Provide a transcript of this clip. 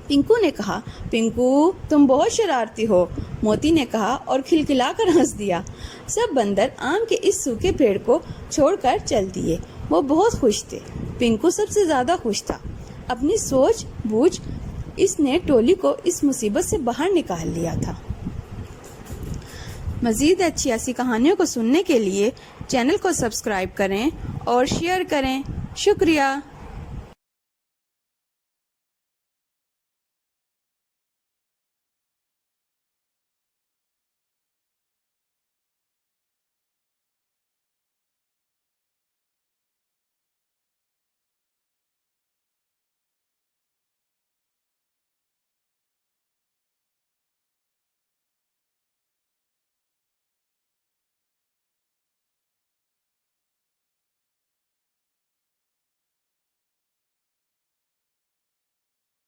पिंकू ने कहा, पिंकू तुम बहुत शरारती हो। मोती ने कहा और खिलखिलाकर हंस दिया। सब बंदर आम के इस सूखे पेड़ को छोड़कर चल दिए। वो बहुत खुश थे। पिंकू सबसे ज्यादा खुश था। अपनी सोच बूझ इसने टोली को इस मुसीबत से बाहर निकाल लिया था। मजीद अच्छी ऐसी कहानियों को सुनने के लिए चैनल को सब्सक्राइब करें और शेयर करें। शुक्रिया।